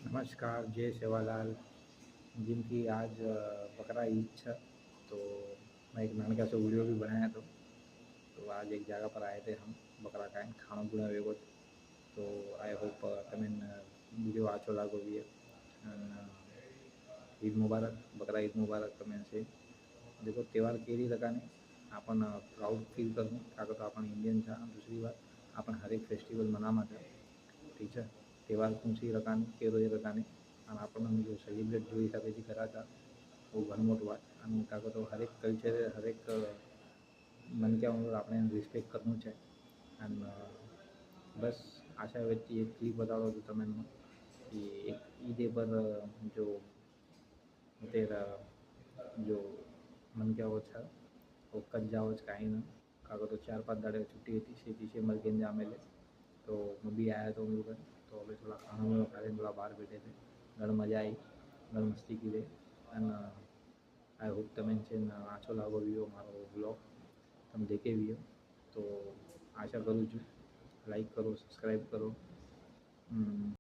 नमस्कार, जय सेवालाल। जिनकी आज बकरा ईद था, तो मैं एक नानका सा वीडियो भी बनाया था। तो आज एक जगह पर आए थे हम बकरा खाएं खाना पीना वेगो। तो आई होप તમે વિડીયો આછો લાગો બી ईद मुबारक, बकरा ईद मुबारक તમે છે। देखो त्यौहार केरी रकाने आपण प्राउड फील करूँ का तो आपण इंडियन था। दूसरी बात आपण हर एक फेस्टिवल मनामा था, ठीक है। त्यौहार कौन रकाने के रोज रकाने અને આપણને જો સેલિબ્રેટ જો હિસાબેથી કરાતા બહુ ઘણું મોટું વાત। અને કાં તો હરેક કલ્ચરે હરેક મનક્યાઓ આપણે રિસ્પેક્ટ કરવું છે। અને બસ આશા વ્યક્તિ એક ક્લિપ બતાડો તો તમે कि एक ईदे पर जो तेरा जो मन क्या वो था वो कच जाओ काई ना काको तो 4-5 दाड़े छुट्टी थी से मलके जामेले। तो मैं भी आया तो मेरे घर। तो अभी थोड़ा खाना वाना खा रहे थोड़ा बाहर बैठे थे, घण मजा आई, घण मस्ती की रे। અને आई होप તમે છે ને આછો લાગો વિડીયો મારો બ્લોગ તમે દેખે વિડીયો। તો આશા કરું છું લાઈક કરો, સબસ્ક્રાઈબ કરો।